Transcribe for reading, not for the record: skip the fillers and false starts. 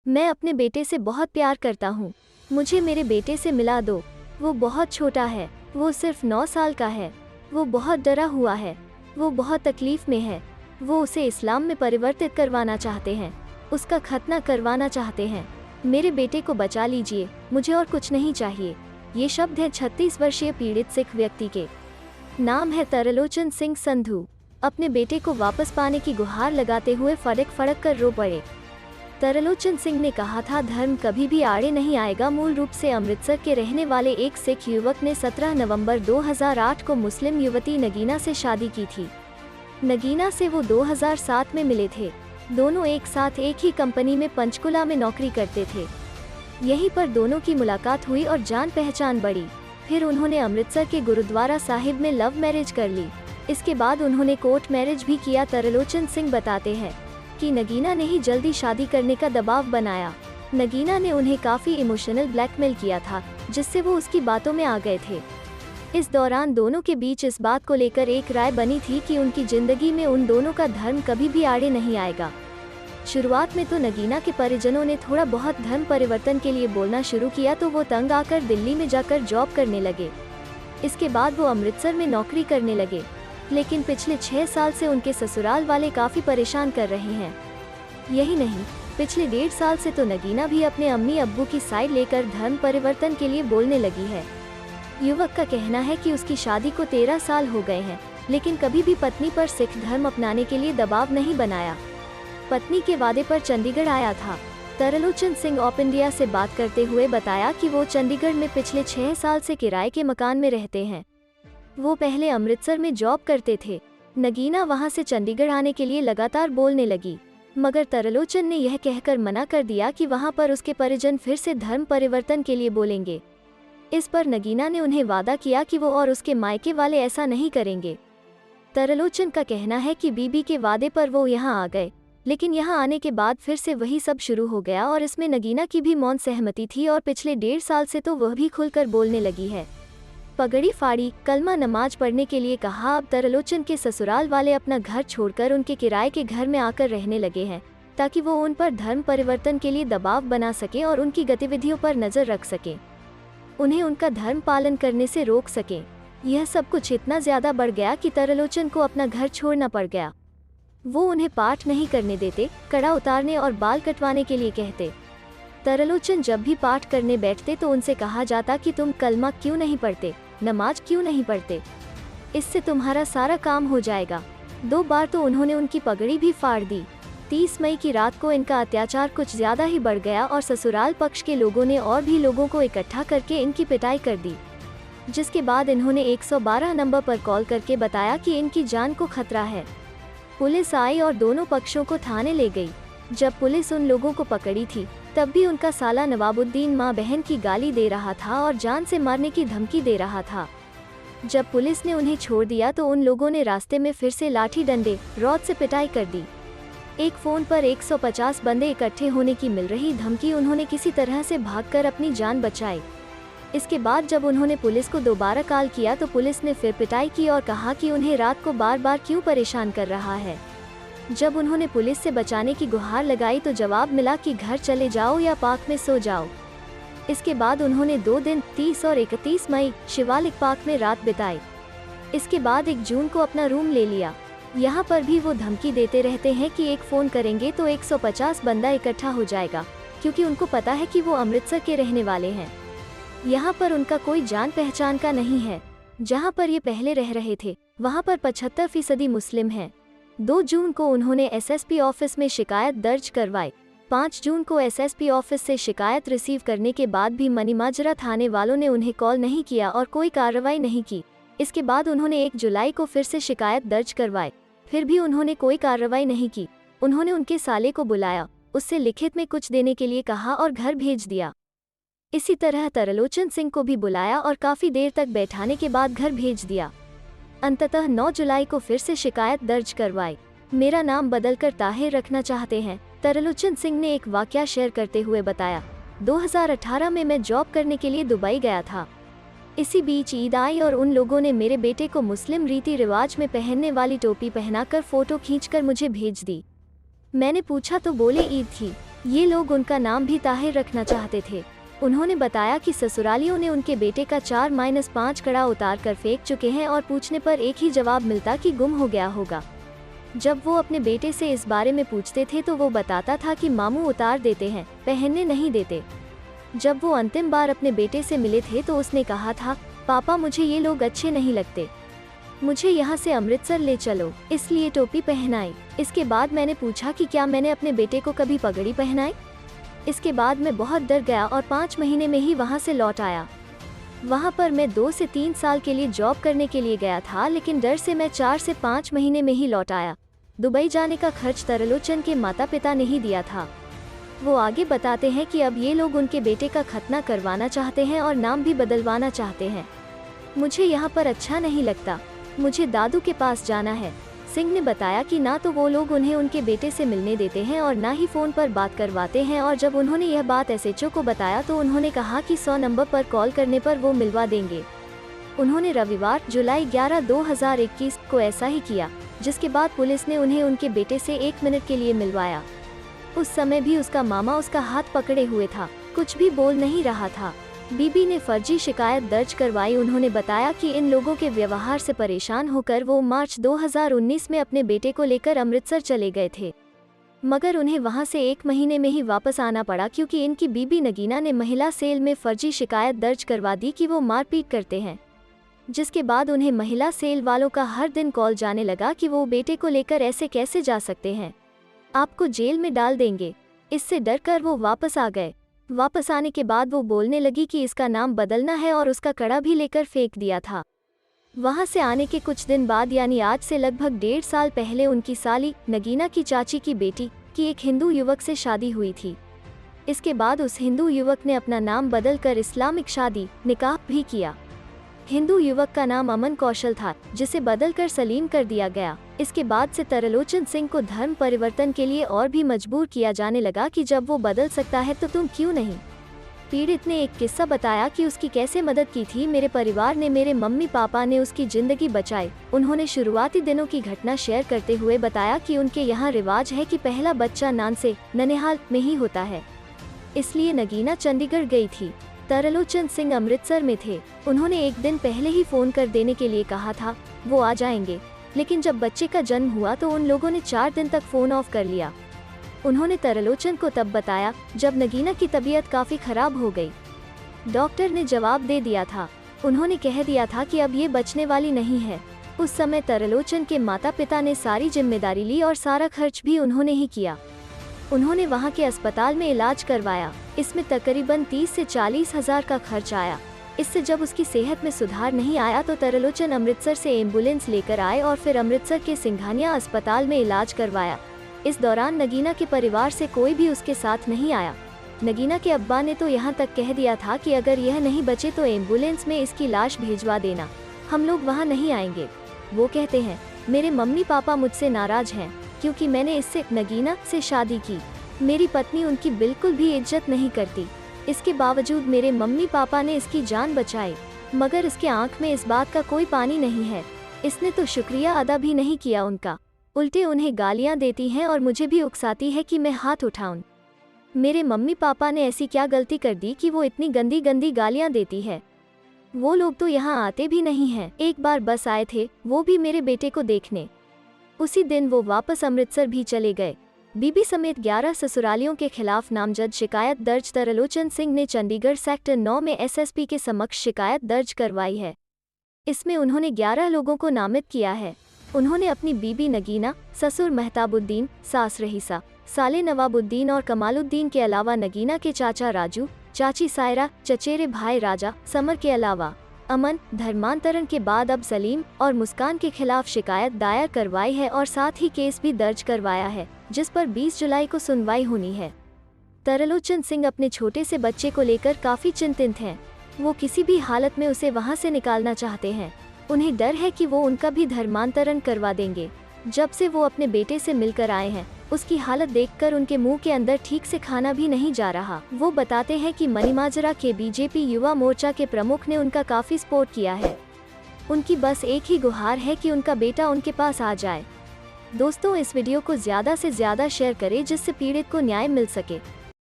मैं अपने बेटे से बहुत प्यार करता हूँ। मुझे मेरे बेटे से मिला दो। वो बहुत छोटा है। वो सिर्फ 9 साल का है। वो बहुत डरा हुआ है। वो बहुत तकलीफ में है। वो उसे इस्लाम में परिवर्तित करवाना चाहते हैं। उसका खतना करवाना चाहते हैं। मेरे बेटे को बचा लीजिए, मुझे और कुछ नहीं चाहिए। ये शब्द है 36 वर्षीय पीड़ित सिख व्यक्ति के। नाम है तरलोचन सिंह संधू। अपने बेटे को वापस पाने की गुहार लगाते हुए फड़क फड़क कर रो पड़े। तरलोचन सिंह ने कहा था, धर्म कभी भी आड़े नहीं आएगा। मूल रूप से अमृतसर के रहने वाले एक सिख युवक ने 17 नवंबर 2008 को मुस्लिम युवती नगीना से शादी की थी। नगीना से वो 2007 में मिले थे। दोनों एक साथ एक ही कंपनी में पंचकुला में नौकरी करते थे। यहीं पर दोनों की मुलाकात हुई और जान पहचान बढ़ी। फिर उन्होंने अमृतसर के गुरुद्वारा साहिब में लव मैरिज कर ली। इसके बाद उन्होंने कोर्ट मैरिज भी किया। तरलोचन सिंह बताते हैं कि नगीना ने ही जल्दी शादी करने का दबाव बनाया। नगीना ने उन्हें काफ़ी इमोशनल ब्लैकमेल किया था, जिससे वो उसकी बातों में आ गए थे। इस दौरान दोनों के बीच इस बात को लेकर एक राय बनी थी कि उनकी ज़िंदगी में उन दोनों का धर्म कभी भी आड़े नहीं आएगा। शुरुआत में तो नगीना के परिजनों ने थोड़ा बहुत धर्म परिवर्तन के लिए बोलना शुरू किया, तो वो तंग आकर दिल्ली में जाकर जॉब करने लगे। इसके बाद वो अमृतसर में नौकरी करने लगे। लेकिन पिछले 6 साल से उनके ससुराल वाले काफ़ी परेशान कर रहे हैं। यही नहीं, पिछले 1.5 साल से तो नगीना भी अपने अम्मी अब्बू की साइड लेकर धर्म परिवर्तन के लिए बोलने लगी है। युवक का कहना है कि उसकी शादी को 13 साल हो गए हैं, लेकिन कभी भी पत्नी पर सिख धर्म अपनाने के लिए दबाव नहीं बनाया। पत्नी के वादे पर चंडीगढ़ आया था। तरलोचन सिंह ऑफ इंडिया से बात करते हुए बताया कि वो चंडीगढ़ में पिछले 6 साल से किराए के मकान में रहते हैं। वो पहले अमृतसर में जॉब करते थे। नगीना वहां से चंडीगढ़ आने के लिए लगातार बोलने लगी, मगर तरलोचन ने यह कहकर मना कर दिया कि वहां पर उसके परिजन फिर से धर्म परिवर्तन के लिए बोलेंगे। इस पर नगीना ने उन्हें वादा किया कि वो और उसके मायके वाले ऐसा नहीं करेंगे। तरलोचन का कहना है कि बीबी के वादे पर वो यहाँ आ गए, लेकिन यहाँ आने के बाद फिर से वही सब शुरू हो गया और इसमें नगीना की भी मौन सहमति थी और पिछले 1.5 साल से तो वह भी खुलकर बोलने लगी है। पगड़ी फाड़ी, कलमा नमाज पढ़ने के लिए कहा। अब तरलोचन के ससुराल वाले अपना घर छोड़कर उनके किराए के घर में आकर रहने लगे हैं, ताकि वो उन पर धर्म परिवर्तन के लिए दबाव बना सके और उनकी गतिविधियों पर नजर रख सके, उन्हें उनका धर्म पालन करने से रोक सके। यह सब कुछ इतना ज्यादा बढ़ गया कि तरलोचन को अपना घर छोड़ना पड़ गया। वो उन्हें पाठ नहीं करने देते, कड़ा उतारने और बाल कटवाने के लिए कहते। तरलोचन जब भी पाठ करने बैठते तो उनसे कहा जाता कि तुम कलमा क्यों नहीं पढ़ते, नमाज क्यों नहीं पढ़ते, इससे तुम्हारा सारा काम हो जाएगा। 2 बार तो उन्होंने उनकी पगड़ी भी फाड़ दी। 30 मई की रात को इनका अत्याचार कुछ ज्यादा ही बढ़ गया और ससुराल पक्ष के लोगों ने और भी लोगों को इकट्ठा करके इनकी पिटाई कर दी, जिसके बाद इन्होंने 112 नंबर पर कॉल करके बताया कि इनकी जान को खतरा है। पुलिस आई और दोनों पक्षों को थाने ले गई। जब पुलिस उन लोगों को पकड़ी थी, तब भी उनका साला नवाबुद्दीन माँ बहन की गाली दे रहा था और जान से मारने की धमकी दे रहा था। जब पुलिस ने उन्हें छोड़ दिया तो उन लोगों ने रास्ते में फिर से लाठी डंडे, रॉड से पिटाई कर दी। एक फ़ोन पर 150 बंदे इकट्ठे होने की मिल रही धमकी, उन्होंने किसी तरह से भागकर अपनी जान बचाई। इसके बाद जब उन्होंने पुलिस को दोबारा कॉल किया तो पुलिस ने फिर पिटाई की और कहा कि उन्हें रात को बार बार क्यों परेशान कर रहा है। जब उन्होंने पुलिस से बचाने की गुहार लगाई तो जवाब मिला कि घर चले जाओ या पार्क में सो जाओ। इसके बाद उन्होंने 2 दिन 30 और 31 मई शिवालिक पार्क में रात बिताई। इसके बाद 1 जून को अपना रूम ले लिया। यहाँ पर भी वो धमकी देते रहते हैं कि एक फ़ोन करेंगे तो 150 बंदा इकट्ठा हो जाएगा, क्योंकि उनको पता है कि वो अमृतसर के रहने वाले हैं। यहाँ पर उनका कोई जान पहचान का नहीं है। जहाँ पर ये पहले रह रहे थे वहाँ पर 75% मुस्लिम हैं। 2 जून को उन्होंने एसएसपी ऑफिस में शिकायत दर्ज करवाई। 5 जून को एसएसपी ऑफिस से शिकायत रिसीव करने के बाद भी मनीमाजरा थाने वालों ने उन्हें कॉल नहीं किया और कोई कार्रवाई नहीं की। इसके बाद उन्होंने 1 जुलाई को फिर से शिकायत दर्ज करवाई, फिर भी उन्होंने कोई कार्रवाई नहीं की। उन्होंने उनके साले को बुलाया, उससे लिखित में कुछ देने के लिए कहा और घर भेज दिया। इसी तरह तरलोचन सिंह को भी बुलाया और काफ़ी देर तक बैठाने के बाद घर भेज दिया। अंततः 9 जुलाई को फिर से शिकायत दर्ज करवाई। मेरा नाम बदलकर ताहिर रखना चाहते हैं, तरलोचन सिंह ने एक वाकया शेयर करते हुए बताया। 2018 में मैं जॉब करने के लिए दुबई गया था। इसी बीच ईद आई और उन लोगों ने मेरे बेटे को मुस्लिम रीति रिवाज में पहनने वाली टोपी पहनाकर फ़ोटो खींचकर मुझे भेज दी। मैंने पूछा तो बोले ईद थी। ये लोग उनका नाम भी ताहिर रखना चाहते थे। उन्होंने बताया कि ससुरालियों ने उनके बेटे का 4-5 कड़ा उतार कर फेंक चुके हैं और पूछने पर एक ही जवाब मिलता कि गुम हो गया होगा। जब वो अपने बेटे से इस बारे में पूछते थे तो वो बताता था कि मामू उतार देते हैं, पहनने नहीं देते। जब वो अंतिम बार अपने बेटे से मिले थे तो उसने कहा था, पापा मुझे ये लोग अच्छे नहीं लगते, मुझे यहाँ से अमृतसर ले चलो, इसलिए टोपी पहनाई। इसके बाद मैंने पूछा कि क्या मैंने अपने बेटे को कभी पगड़ी पहनाई। इसके बाद मैं बहुत डर गया और 5 महीने में ही वहाँ से लौट आया। वहाँ पर मैं 2 से 3 साल के लिए जॉब करने के लिए गया था, लेकिन डर से मैं 4 से 5 महीने में ही लौट आया। दुबई जाने का खर्च तरलोचन के माता पिता ने ही दिया था। वो आगे बताते हैं कि अब ये लोग उनके बेटे का खतना करवाना चाहते हैं और नाम भी बदलवाना चाहते हैं। मुझे यहाँ पर अच्छा नहीं लगता, मुझे दादू के पास जाना है। सिंह ने बताया कि ना तो वो लोग उन्हें उनके बेटे से मिलने देते हैं और ना ही फ़ोन पर बात करवाते हैं, और जब उन्होंने यह बात एसएचओ को बताया तो उन्होंने कहा कि 100 नंबर पर कॉल करने पर वो मिलवा देंगे। उन्होंने रविवार जुलाई 11, 2021 को ऐसा ही किया, जिसके बाद पुलिस ने उन्हें उनके बेटे से 1 मिनट के लिए मिलवाया। उस समय भी उसका मामा उसका हाथ पकड़े हुए था, कुछ भी बोल नहीं रहा था। बीबी ने फर्जी शिकायत दर्ज करवाई। उन्होंने बताया कि इन लोगों के व्यवहार से परेशान होकर वो मार्च 2019 में अपने बेटे को लेकर अमृतसर चले गए थे, मगर उन्हें वहां से 1 महीने में ही वापस आना पड़ा क्योंकि इनकी बीबी नगीना ने महिला सेल में फर्जी शिकायत दर्ज करवा दी कि वो मारपीट करते हैं, जिसके बाद उन्हें महिला सेल वालों का हर दिन कॉल जाने लगा कि वो बेटे को लेकर ऐसे कैसे जा सकते हैं, आपको जेल में डाल देंगे। इससे डर कर वो वापस आ गए। वापस आने के बाद वो बोलने लगी कि इसका नाम बदलना है और उसका कड़ा भी लेकर फेंक दिया था। वहां से आने के कुछ दिन बाद यानी आज से लगभग 1.5 साल पहले उनकी साली नगीना की चाची की बेटी की एक हिंदू युवक से शादी हुई थी। इसके बाद उस हिंदू युवक ने अपना नाम बदलकर इस्लामिक शादी निकाह भी किया। हिंदू युवक का नाम अमन कौशल था, जिसे बदलकर सलीम कर दिया गया। इसके बाद से तरलोचन सिंह को धर्म परिवर्तन के लिए और भी मजबूर किया जाने लगा कि जब वो बदल सकता है तो तुम क्यों नहीं। पीड़ित ने एक किस्सा बताया कि उसकी कैसे मदद की थी। मेरे परिवार ने, मेरे मम्मी पापा ने उसकी जिंदगी बचाई। उन्होंने शुरुआती दिनों की घटना शेयर करते हुए बताया कि उनके यहाँ रिवाज है कि पहला बच्चा नान से ननिहाल में ही होता है, इसलिए नगीना चंडीगढ़ गई थी। तरलोचन सिंह अमृतसर में थे। उन्होंने एक दिन पहले ही फोन कर देने के लिए कहा था, वो आ जाएंगे, लेकिन जब बच्चे का जन्म हुआ तो उन लोगों ने 4 दिन तक फोन ऑफ कर लिया। उन्होंने तरलोचन को तब बताया जब नगीना की तबीयत काफी खराब हो गई। डॉक्टर ने जवाब दे दिया था, उन्होंने कह दिया था कि अब ये बचने वाली नहीं है। उस समय तरलोचन के माता पिता ने सारी जिम्मेदारी ली और सारा खर्च भी उन्होंने ही किया। उन्होंने वहां के अस्पताल में इलाज करवाया। इसमें तकरीबन 30 से 40 हजार का खर्च आया। इससे जब उसकी सेहत में सुधार नहीं आया तो तरलोचन अमृतसर से एम्बुलेंस लेकर आए और फिर अमृतसर के सिंघानिया अस्पताल में इलाज करवाया। इस दौरान नगीना के परिवार से कोई भी उसके साथ नहीं आया। नगीना के अब्बा ने तो यहाँ तक कह दिया था कि अगर यह नहीं बचे तो एम्बुलेंस में इसकी लाश भेजवा देना, हम लोग वहाँ नहीं आएंगे। वो कहते हैं, मेरे मम्मी पापा मुझसे नाराज हैं क्योंकि मैंने इससे नगीना से शादी की। मेरी पत्नी उनकी बिल्कुल भी इज्जत नहीं करती। इसके बावजूद मेरे मम्मी पापा ने इसकी जान बचाई, मगर इसके आंख में इस बात का कोई पानी नहीं है। इसने तो शुक्रिया अदा भी नहीं किया उनका, उल्टे उन्हें गालियां देती हैं और मुझे भी उकसाती है कि मैं हाथ उठाऊं। मेरे मम्मी पापा ने ऐसी क्या गलती कर दी कि वो इतनी गंदी गंदी गालियां देती है। वो लोग तो यहाँ आते भी नहीं हैं। एक बार बस आए थे, वो भी मेरे बेटे को देखने। उसी दिन वो वापस अमृतसर भी चले गए। बीबी समेत 11 ससुरालियों के खिलाफ नामजद शिकायत दर्ज। तरलोचन सिंह ने चंडीगढ़ सेक्टर 9 में एसएसपी के समक्ष शिकायत दर्ज करवाई है। इसमें उन्होंने 11 लोगों को नामित किया है। उन्होंने अपनी बीबी नगीना, ससुर महताबुद्दीन, सास रहीसा, साले नवाबुद्दीन और कमालुद्दीन के अलावा नगीना के चाचा राजू, चाची सायरा, चचेरे भाई राजा, समर के अलावा अमन, धर्मांतरण के बाद अब सलीम और मुस्कान के खिलाफ शिकायत दायर करवाई है और साथ ही केस भी दर्ज करवाया है, जिस पर 20 जुलाई को सुनवाई होनी है। तरलोचन सिंह अपने छोटे से बच्चे को लेकर काफी चिंतित हैं। वो किसी भी हालत में उसे वहां से निकालना चाहते हैं। उन्हें डर है कि वो उनका भी धर्मांतरण करवा देंगे। जब से वो अपने बेटे से मिलकर आए हैं, उसकी हालत देखकर उनके मुंह के अंदर ठीक से खाना भी नहीं जा रहा। वो बताते हैं कि मनीमाजरा के बीजेपी युवा मोर्चा के प्रमुख ने उनका काफी सपोर्ट किया है। उनकी बस एक ही गुहार है कि उनका बेटा उनके पास आ जाए। दोस्तों, इस वीडियो को ज़्यादा से ज़्यादा शेयर करें जिससे पीड़ित को न्याय मिल सके।